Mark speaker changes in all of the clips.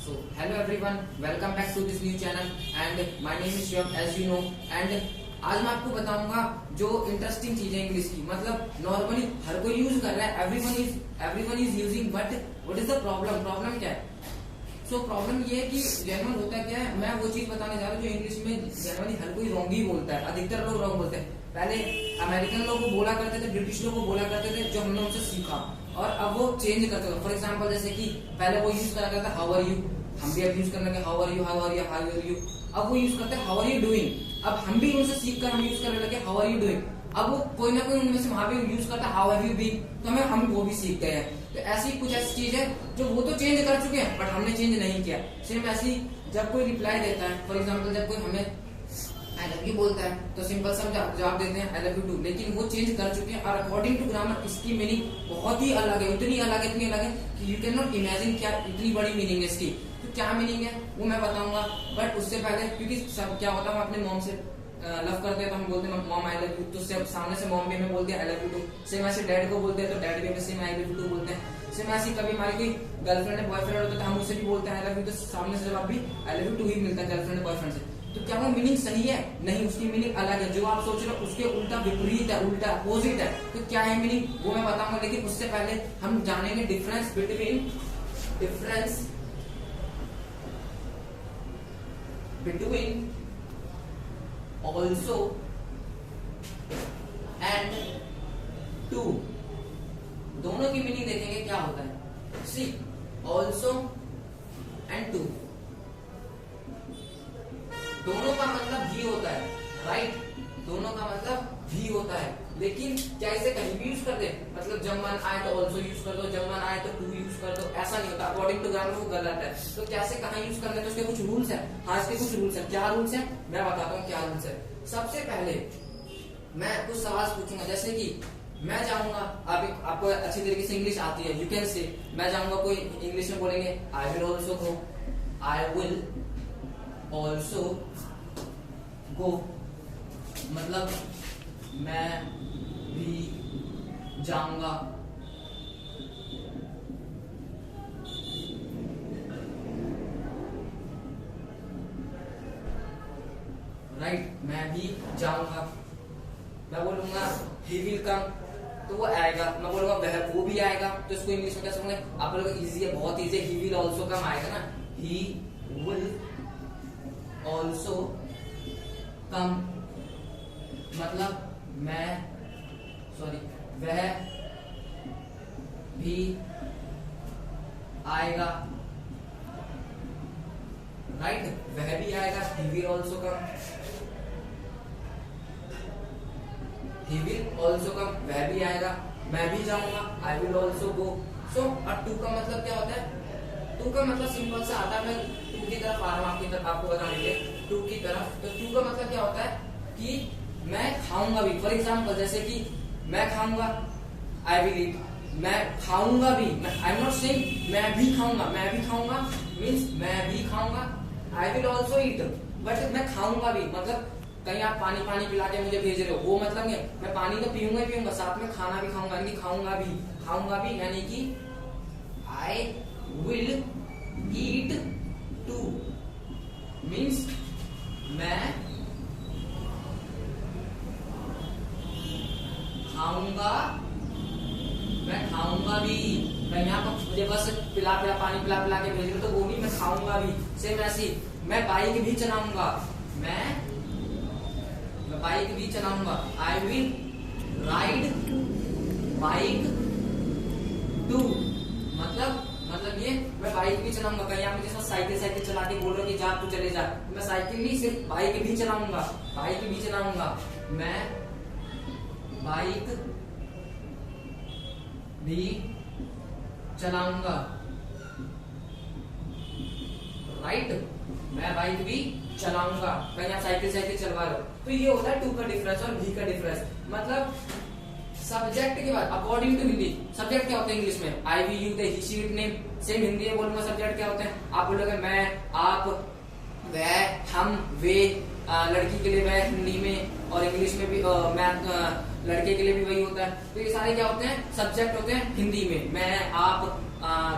Speaker 1: Hello everyone, welcome back to this new channel and my name is Shivam as you know and आज मैं आपको बताऊंगा जो interesting चीजें इंग्लिश की मतलब नॉर्मली हर कोई यूज कर रहा है, everyone is using, but what is the problem क्या है? प्रॉब्लम ये है कि जनरल होता क्या है, मैं वो चीज बताने जा रहा हूँ जो इंग्लिश में जनरली हर कोई रॉन्ग ही बोलता है, अधिकतर लोग रॉन्ग बोलते हैं। पहले अमेरिकन लोग को बोला करते थे, ब्रिटिश लोग को बोला करते थे, जो हमने उनसे सीखा और अब वो चेंज करते थे। फॉर एग्जाम्पल जैसे कि पहले वो यूज करा करता था हाउ आर यू, हम भी अब यूज करने लगे हाउ आर यू। अब वो यूज करते हैं हाउ आर यू डूइंग, अब हम भी उनसे सीख कर हम यूज करने लगे हाउ आर यू डूइंग। अब वो कोई ना कोई उनमें से वहां पे यूज करता है हाउ हैव यू बीन, तो हम वो भी सीख गए हैं। तो ऐसी कुछ ऐसी चीज है जो वो तो चेंज कर चुके हैं बट हमने चेंज नहीं किया। सेम ऐसी जब कोई रिप्लाई देता है, फॉर एग्जाम्पल जब कोई हमें आई लव यू बोलता है तो सिंपल सा जवाब देते हैं आई लव यू टू, लेकिन वो चेंज कर चुके हैं और अकॉर्डिंग टू ग्रामर इसकी मीनिंग बहुत ही अलग है, इतनी अलग है कि यू कैन नॉट इमेजिन क्या इतनी बड़ी मीनिंग है इसकी। तो क्या मीनिंग है वो मैं बताऊंगा, बट उससे पहले क्योंकि सब क्या होता है, हम अपने मॉम से लव करते हैं तो हम बोलते हैं मॉम आई लव यू, तो सामने से मॉम भी हमें बोलते हैं I love you too. Same ऐसे डैड को बोलते हैं तो डैड भी हमें same I love you too बोलते हैं। सेम ऐसी कभी हमारी कोई गर्लफ्रेंड है बॉयफ्रेंड होता है तो हम उसे भी बोलते हैं आई लव यू, तो सामने से जवाब भी आई लव यू टू ही मिलता है गर्लफ्रेंड बॉयफ्रेंड से। तो क्या वो मीनिंग सही है? नहीं, उसकी मीनिंग अलग है। जो आप सोच रहे हो उसके उल्टा विपरीत है, उल्टा अपोजिट है। तो क्या है मीनिंग वो मैं बताऊंगा, लेकिन उससे पहले हम जानेंगे difference between also and too. दोनों की मीनिंग देखेंगे क्या होता है। सी ऑल्सो एंड टू, दोनों का मतलब भी होता है, राइट? दोनों का मतलब भी होता है, लेकिन क्या इसे कहीं भी यूज कर दे, मतलब जब मन आए तो ऑल्सो यूज कर दो, जब मन आए तो टू यूज कर दो, ऐसा नहीं होता। अकॉर्डिंग टू ग्रामर वो गलत है। तो कैसे कहाँ यूज करना है, तो उसके कुछ रूल्स है। हाँ, इसके कुछ रूल्स है। क्या रूल्स है मैं बताता हूँ क्या रूल्स है। सबसे पहले मैं कुछ सवाल पूछूंगा, जैसे कि मैं जाऊंगा, आपको अच्छी तरीके से इंग्लिश आती है, यू कैन से, मैं जाऊंगा कोई इंग्लिश में बोलेंगे I will also go, I will also go, मतलब मैं भी जाऊंगा। राइट, मैं भी जाऊंगा। मैं बोलूंगा ही विल कम, तो वो आएगा। मैं बोलूंगा वह वो भी आएगा, तो इसको इंग्लिश में कैसे बोलेंगे? आप लोग इजी है, बहुत इजी है। ही विल ऑल्सो कम आएगा ना, ही विल ऑल्सो कम, मतलब वह भी आएगा। राइट, वह भी आएगा, he will also come, he will also come, वह भी आएगा। मैं भी जाऊंगा, आई विल ऑल्सो गो। सो अब टू का मतलब क्या होता है? टू का मतलब सिंपल सा आता है, मैं टू की तरफ आ रहा हूँ, आपको बताने के लिए टू की तरफ। तो टू का मतलब क्या होता है कि मैं खाऊंगा भी। फॉर एग्जाम्पल जैसे कि मैं खाऊंगा आई विल ईट, मैं खाऊंगा भी, आई एम नॉट सेइंग मैं भी खाऊंगा मीन्स मैं भी खाऊंगा, I will also eat, but मैं खाऊंगा भी मतलब कहीं आप पानी पिला के मुझे भेज रहे हो, वो मतलब नहीं, मैं पानी तो पीऊंगा ही पीऊंगा, साथ में खाना भी खाऊंगा, यानी खाऊंगा भी यानी कि I will eat two means मैं खाऊंगा भी। मैं यहाँ पर मुझे बस पानी पिला के भेज रहे तो वो भी मैं खाऊंगा भी। सेम ऐसी मैं बाइक भी चलाऊंगा, मैं बाइक भी चलाऊंगा, I will ride bike too, मतलब ये मैं बाइक भी चलाऊंगा। कहीं आप मुझे साइकिल चला के बोल रहे हो कि जा तू चले जा, मैं साइकिल नहीं सिर्फ बाइक भी चलाऊंगा, मैं बाइक भी चलाऊंगा। राइट, मैं बाइक भी चलाऊंगा, कहीं आप साइकिल चलवा रहे हो। तो ये होता है टू का डिफरेंस और भी का डिफरेंस। मतलब सब्जेक्ट के बाद अकॉर्डिंग टू हिंदी सब्जेक्ट क्या होते हैं इंग्लिश में? I we you they he she it name. Same Hindi में बोलूंगा सब्जेक्ट क्या होते हैं? आप बोलोगे मैं, आप, वह, हम, वे। लड़की के लिए वह हिंदी में, और इंग्लिश में भी मैं लड़के के लिए भी वही होता है। तो ये सारे क्या होते हैं? सब्जेक्ट होते हैं हिंदी में। मैं, आप,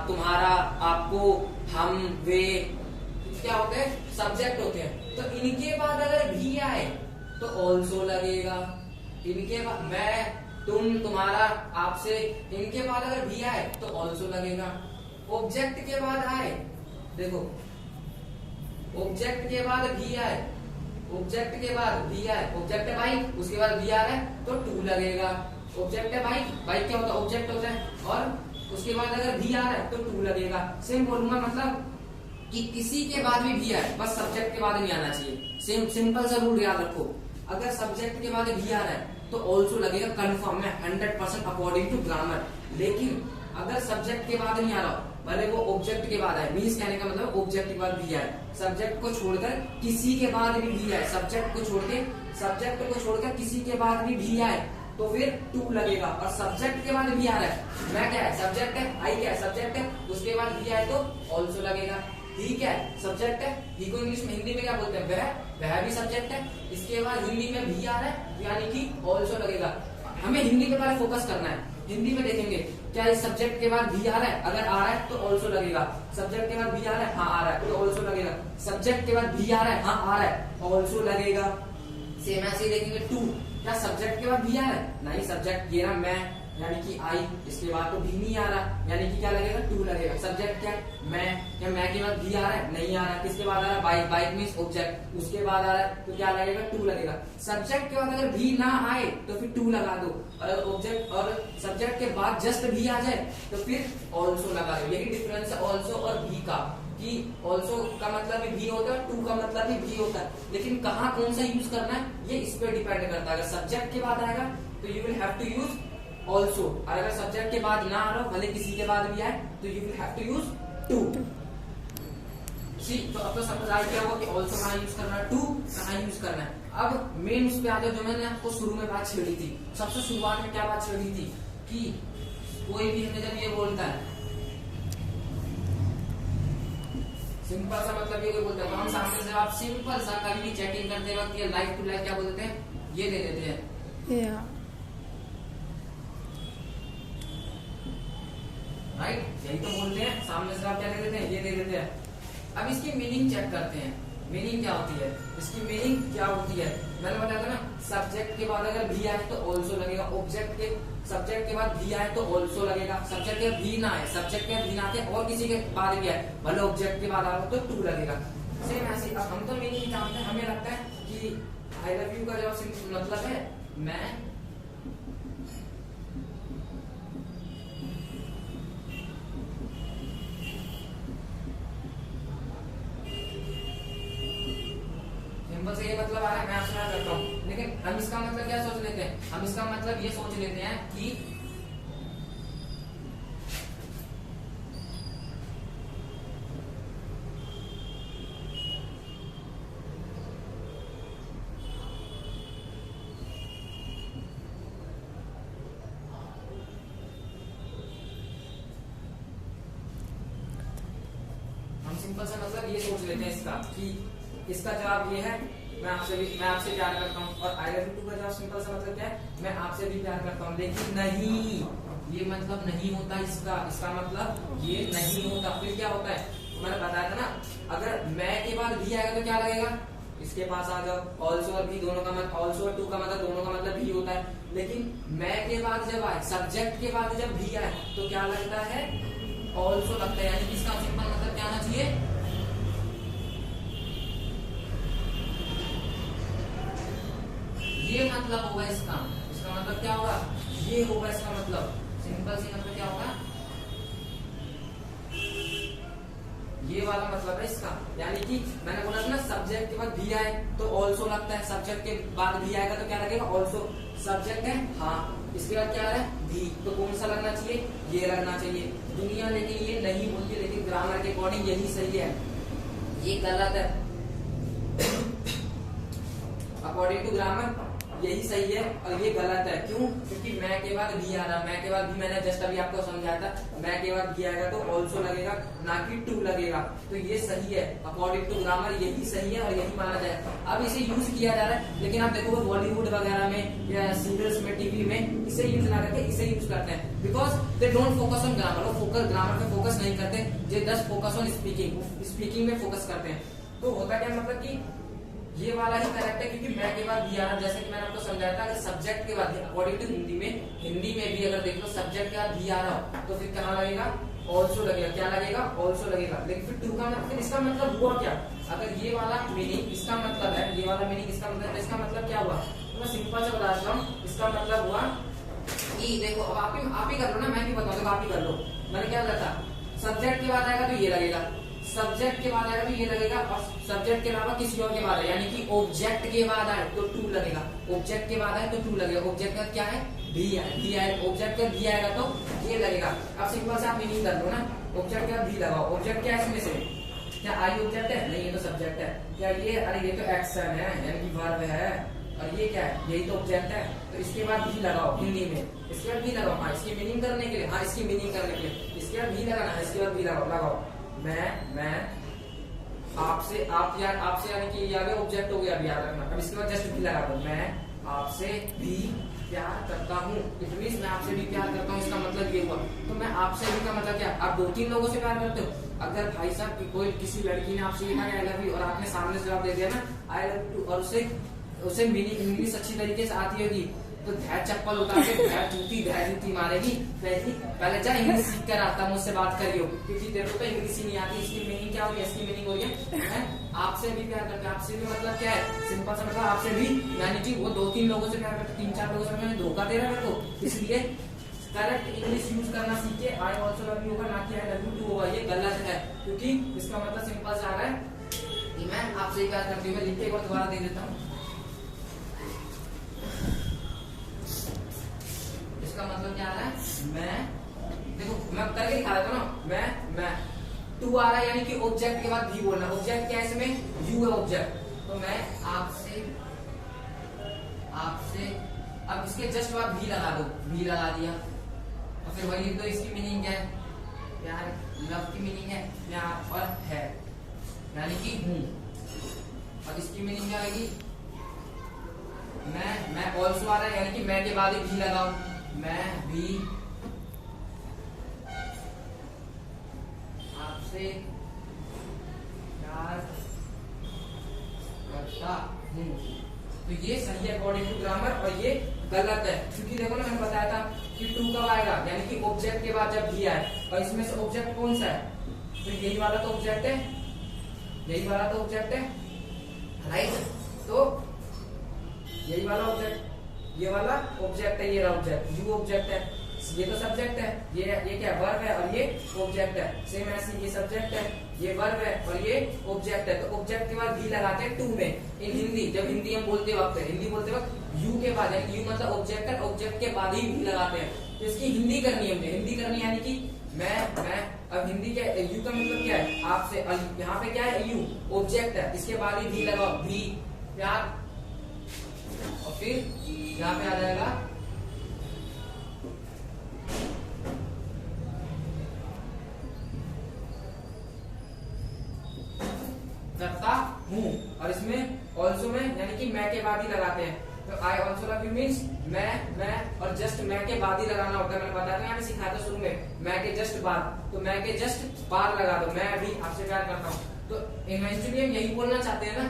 Speaker 1: तुम्हारा, आपको, हम, वे, क्या होते हैं? सब्जेक्ट होते हैं। तो इनके बाद अगर भी आए तो ऑल्सो लगेगा। इनके बाद मैं, तुम, तुम्हारा, आपसे, इनके बाद अगर भी आए तो ऑल्सो लगेगा। ऑब्जेक्ट के बाद आए, देखो ऑब्जेक्ट के बाद भी आए, ऑब्जेक्ट के बाद भी आए, ऑब्जेक्ट है बाइक, उसके बाद भी आ रहा है तो टू लगेगा। ऑब्जेक्ट है बाइक, बाइक क्या होता है? ऑब्जेक्ट होता है, और उसके बाद अगर भी आ रहा है तो टू लगेगा। सेम बोलूंगा, मतलब कि किसी के बाद भी आए, बस सब्जेक्ट के बाद नहीं आना चाहिए। सिंपल सा रूल याद रखो, अगर सब्जेक्ट के बाद भी आ रहा है तो ऑल्सो लगेगा, कंफर्म है 100% अकॉर्डिंग टू ग्रामर। लेकिन अगर सब्जेक्ट के बाद नहीं आ रहा, भले वो ऑब्जेक्ट के बाद आए, मीन्स कहने का मतलब ऑब्जेक्ट के बाद भी आए, सब्जेक्ट को छोड़कर किसी के बाद भी आए, सब्जेक्ट को छोड़कर किसी के बाद भी आए तो फिर टू लगेगा। और सब्जेक्ट के बाद भी आ रहा है, मैं क्या है? सब्जेक्ट है, आई क्या है? सब्जेक्ट है, उसके बाद भी आए तो ऑल्सो लगेगा। ही क्या है? सब्जेक्ट है, ही को इंग्लिश में, हिंदी में क्या बोलते हैं? वह भी सब्जेक्ट है, इसके बाद हिंदी में भी आ रहा है यानी कि ऑल्सो लगेगा। हमें हिंदी के बारे में फोकस करना है। हिंदी में देखेंगे क्या इस सब्जेक्ट के बाद भी आ रहा है, अगर आ रहा है तो ऑल्सो लगेगा। सब्जेक्ट के बाद भी आ रहा है, हाँ आ रहा है तो ऑल्सो लगेगा। सब्जेक्ट के बाद भी आ रहा है, हाँ आ रहा है, ऑल्सो लगेगा। सेम ऐसे ही देखेंगे टू, क्या सब्जेक्ट के बाद भी आ रहा है? नहीं, सब्जेक्ट ये ना मैं यानी कि आई, इसके बाद तो भी नहीं आ रहा यानी कि क्या लगेगा? टू लगेगा। सब्जेक्ट क्या? मैं, क्या मैं के बाद भी आ रहा है? नहीं आ रहा। किसके बाद आ रहा है? बाइक, बाइक मीन्स ऑब्जेक्ट, उसके बाद आ रहा है तो क्या लगेगा? टू लगेगा। सब्जेक्ट के बाद अगर भी ना आए तो फिर टू लगा दो, और ऑब्जेक्ट और सब्जेक्ट के बाद जस्ट भी आ जाए तो फिर ऑल्सो लगा दो। यही डिफरेंस है ऑल्सो और भी का, कि ऑल्सो का मतलब भी होता है, टू का मतलब भी होता है, लेकिन कहाँ कौन सा यूज करना है ये इस पर डिपेंड करता है। अगर सब्जेक्ट के बाद आएगा तो you will have to use also, और अगर सब्जेक्ट के बाद ना आ रहा भले किसी के बाद भी आए तो you will have to use too. तो अब तो समझ आ गया होगा कि ऑल्सो कहाँ यूज करना है, टू कहाँ यूज करना है। अब मेन उस पे आ जाओ, जो मैंने आपको शुरू में बात छेड़ी थी। सबसे शुरुआत में क्या बात छेड़ी थी कि कोई भी हमें जब ये बोलता है सिंपल सा, मतलब ये कोई बोलता है तो हम सामने से आप सिंपल सा कभी भी चैटिंग करते वक्त ये लाइक टू लाइक क्या बोलते हैं? ये दे देते हैं, राइट? यही तो बोलते हैं, सामने से आप क्या दे देते हैं? ये दे देते हैं। अब इसकी मीनिंग चेक करते हैं, मीनिंग क्या होती है? इसकी मीनिंग क्या होती है? मैंने बताया था ना, सब्जेक्ट के बाद अगर भी आए तो ऑल्सो लगेगा, सब्जेक्ट के बाद भी आए तो ऑल्सो लगेगा। सब्जेक्ट के भी ना आए, सब्जेक्ट के भी ना आए और किसी के बाद भी आए, भले ऑब्जेक्ट के बाद आ रहा तो टू लगेगा। सेम ऐसे। अब हम तो मीनिंग जानते हैं, हमें लगता है कि आई लव यू का जो मतलब है मैं, सिंपल से ये मतलब आ रहा है मैं आपसे प्यार करता हूँ, लेकिन हम इसका मतलब क्या सोच लेते हैं? हम इसका मतलब ये सोच लेते हैं कि सिंपल सा मतलब ये सोच लेते हैं इसका कि इसका जवाब ये है मैं आपसे प्यार करता हूँ, और आई लव यू टू का जवाब सिंपल सा मतलब क्या है? मैं आपसे भी प्यार करता हूँ। लेकिन नहीं, ये मतलब नहीं होता इसका मतलब ये नहीं होता। फिर क्या होता है? मैंने बताया था ना, अगर मैं के बाद भी आएगा तो क्या लगेगा? इसके पास आ जाओ, ऑल्सो और भी दोनों का मतलब, ऑल्सो और टू का मतलब दोनों का मतलब भी होता है। लेकिन मैं के बाद जब आए, सब्जेक्ट के बाद जब भी आए तो क्या लगता है? ऑल्सो लगता है। यानी कि इसका सिंपल मतलब क्या आना चाहिए? ये मतलब होगा इसका मतलब क्या होगा? ये होगा इसका मतलब। सिंपल सी मतलब क्या होगा? ये वाला मतलब है इसका। यानी कि मैंने बोला था ना, सब्जेक्ट के बाद भी आए तो ऑल्सो लगता है, सब्जेक्ट के बाद भी आएगा तो क्या लगेगा? ऑल्सो। सब्जेक्ट है, हाँ, इसके बाद क्या है? भी। तो कौन सा लगना चाहिए? ये लगना चाहिए। दुनिया लेकिन ये नहीं बोलती, लेकिन ग्रामर के अकॉर्डिंग यही सही है, ये गलत है। अकॉर्डिंग टू ग्रामर यही सही है और ये गलत है। क्यों? क्योंकि मैं के बाद भी आ रहा, मैं के बाद भी मैंने जस्ट अभी आपको समझाया था, मैं के बाद भी आएगा तो ऑल्सो लगेगा, ना कि टू लगेगा। तो ये सही है, अकॉर्डिंग टू ग्रामर यही सही है और यही माना जाए। अब इसे यूज किया जा रहा है, लेकिन आप देखो बॉलीवुड वगैरह में या सीरियल्स में, टीवी में इसे यूज ना करके इसे यूज करते हैं, because they don't focus on grammar. वो फोकस ग्रामर पे फोकस नहीं करते, they just focus on speaking, speaking में फोकस करते हैं। तो होता क्या मतलब कि ये वाला ही करेक्ट है, क्योंकि मैं के बाद भी आ रहा, जैसे कि मैंने आपको समझाया था, अगर सब्जेक्ट के बाद अकॉर्डिंग टू हिंदी में भी अगर देख लो सब्जेक्ट के बाद भी आ रहा हो तो फिर कहाँ लगेगा? ऑल्सो लगेगा। क्या लगेगा? ऑल्सो लगेगा। लेकिन फिर टू का मतलब, इसका मतलब हुआ क्या? अगर ये वाला मीनिंग इसका मतलब है, ये वाला मीनिंग इसका मतलब, इसका मतलब क्या हुआ? तो मैं सिंपल से बता रहा हूँ, इसका मतलब हुआ कि देखो, अब आप ही कर लो ना, मैं भी बताऊँ, आप ही कर लो। मैंने क्या बोला था? सब्जेक्ट के बाद आएगा तो ये लगेगा, सब्जेक्ट के बाद आएगा तो ये लगेगा, और सब्जेक्ट के अलावा किसी और के बाद है, यानी कि ऑब्जेक्ट के बाद आए तो टू लगेगा, ऑब्जेक्ट के बाद आए तो टू लगेगा। ऑब्जेक्ट का क्या है? भी है, भी आए, ऑब्जेक्ट का भी आएगा तो ये लगेगा। अब सिंपल से आप मीनिंग कर लो ना, ऑब्जेक्ट का भी लगाओ। ऑब्जेक्ट क्या है इसमें से? क्या आई ऑब्जेक्ट है? नहीं, ये तो सब्जेक्ट है। क्या ये? अरे ये तो एक्शन है, यानी कि वर्ब है। और ये क्या है? यही तो ऑब्जेक्ट है। तो इसके बाद भी लगाओ हिंदी में, इसके बाद भी लगाओ। हाँ, इसकी मीनिंग करने के लिए, हाँ इसकी मीनिंग करने के लिए इसके बाद भी लगाना है, इसके बाद भी लगाओ। मैं आपसे, आप यार आपसे, यानी कि ये आगे ऑब्जेक्ट हो गया, भी याद रखना। अब इसके बाद जस्ट भी लगा दो, मैं आपसे भी प्यार करता हूँ। इट मींस मैं आपसे भी प्यार करता हूँ, इसका मतलब ये हुआ। तो मैं आपसे भी का मतलब क्या? आप 2-3 लोगों से प्यार करते हो। अगर भाई साहब कोई किसी लड़की ने आपसे कहा आई लव यू और आपने सामने से जवाब दे दिया ना आई लव यू, और उसे मीनिंग इंग्लिश अच्छी तरीके से आती होगी, तो धैर्य चप्पल उतार के धैर्य जूती मारेगी। पहले जा इंग्लिश सीख कर आता, मुझसे बात करियो, क्योंकि तेरे को तो इंग्लिश ही नहीं आती। इसकी मीनिंग क्या होगी? इसकी मीनिंग हो है आपसे भी प्यार करते हैं। आपसे भी मतलब क्या है? सिंपल सा मतलब आपसे भी, यानी कि वो 2-3 लोगों से प्यार करते, 3-4 लोगों से। मैंने धोखा दे रहा है मेरे को, इसलिए करेक्ट इंग्लिश यूज करना सीखे। आई ऑल्सो लव यू होगा, ना कि आई लव यू टू होगा। ये गलत है, क्योंकि इसका मतलब सिंपल सा आ रहा है कि मैं आपसे ही प्यार करती हूँ। मैं लिख के एक बार दोबारा दे देता हूँ। इसका मतलब क्या आ रहा है? मैं, देखो मैं करके दिखा देता हूँ ना, मैं टू आ रहा है, यानी कि ऑब्जेक्ट के बाद भी बोलना। ऑब्जेक्ट क्या है इसमें? यू है ऑब्जेक्ट। तो मैं आपसे अब इसके जस्ट बाद भी लगा दो, भी लगा दिया, और फिर वही तो इसकी मीनिंग क्या है? प्यार, लव की मीनिंग है प्यार और है, यानी कि हूँ। और इसकी मीनिंग क्या लगी? मैं ऑल्सो आ रहा है, यानी कि मैं के बाद भी लगाऊं, मैं भी आपसे प्यार करता हूँ। तो ये सही है अकॉर्डिंग टू ग्रामर, और ये गलत है, क्योंकि देखो ना मैंने बताया था कि टू कब आएगा, यानी कि ऑब्जेक्ट के बाद जब भी आए। और इसमें से ऑब्जेक्ट कौन सा है? तो यही वाला तो ऑब्जेक्ट है, यही वाला तो ऑब्जेक्ट है, राइट? तो यही वाला ऑब्जेक्ट, ये वाला ऑब्जेक्ट है, ये रहा ऑब्जेक्ट, यू ऑब्जेक्ट है, ये तो सब्जेक्ट है, ये क्या वर्ब है, और ये ऑब्जेक्ट है। सेम ऐसे ये सब्जेक्ट है, ये वर्ब है, और ये ऑब्जेक्ट है। तो ऑब्जेक्ट के बाद भी लगाते हैं टू में। इन हिंदी, जब हिंदी हम बोलते वक्त, हिंदी बोलते वक्त यू के बाद, यानी यू मतलब ऑब्जेक्ट है, ऑब्जेक्ट के बाद ही भी लगाते हैं। तो इसकी हिंदी करनी है, हमने हिंदी करनी, यानी कि मैं अब हिंदी क्या है? यू का मतलब क्या है? आपसे। यहाँ पे क्या है? यू ऑब्जेक्ट है, इसके बाद ही भी लगाओ, भी प्यार, और फिर यहाँ पे आ जाएगा करता हूँ, और इसमें ऑल्सो में, यानी कि मैं के बाद ही लगाते हैं। तो I also love you means मैं, और जस्ट मैं के बाद ही लगाना होता है। मैंने बताया था, यहाँ पे सिखाया था शुरू में, मैं के जस्ट बाद, तो मैं के जस्ट बाद लगा दो, मैं भी आपसे प्यार करता हूँ। तो इवेंचुअली हम यही बोलना चाहते हैं ना,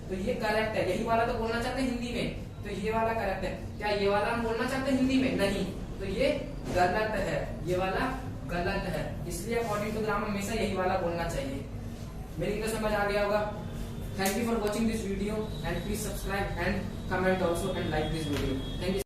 Speaker 1: तो ये करेक्ट है। यही वाला तो बोलना चाहते हैं हिंदी में, तो ये वाला करेक्ट है। क्या ये वाला हम बोलना चाहते हैं हिंदी में? नहीं, तो ये गलत है, ये वाला गलत है। इसलिए अकॉर्डिंग टू ग्रामर हमेशा यही वाला बोलना चाहिए। मेरी तो समझ आ गया होगा। Thank you for watching this video and please subscribe and comment also and like this video. Thank you.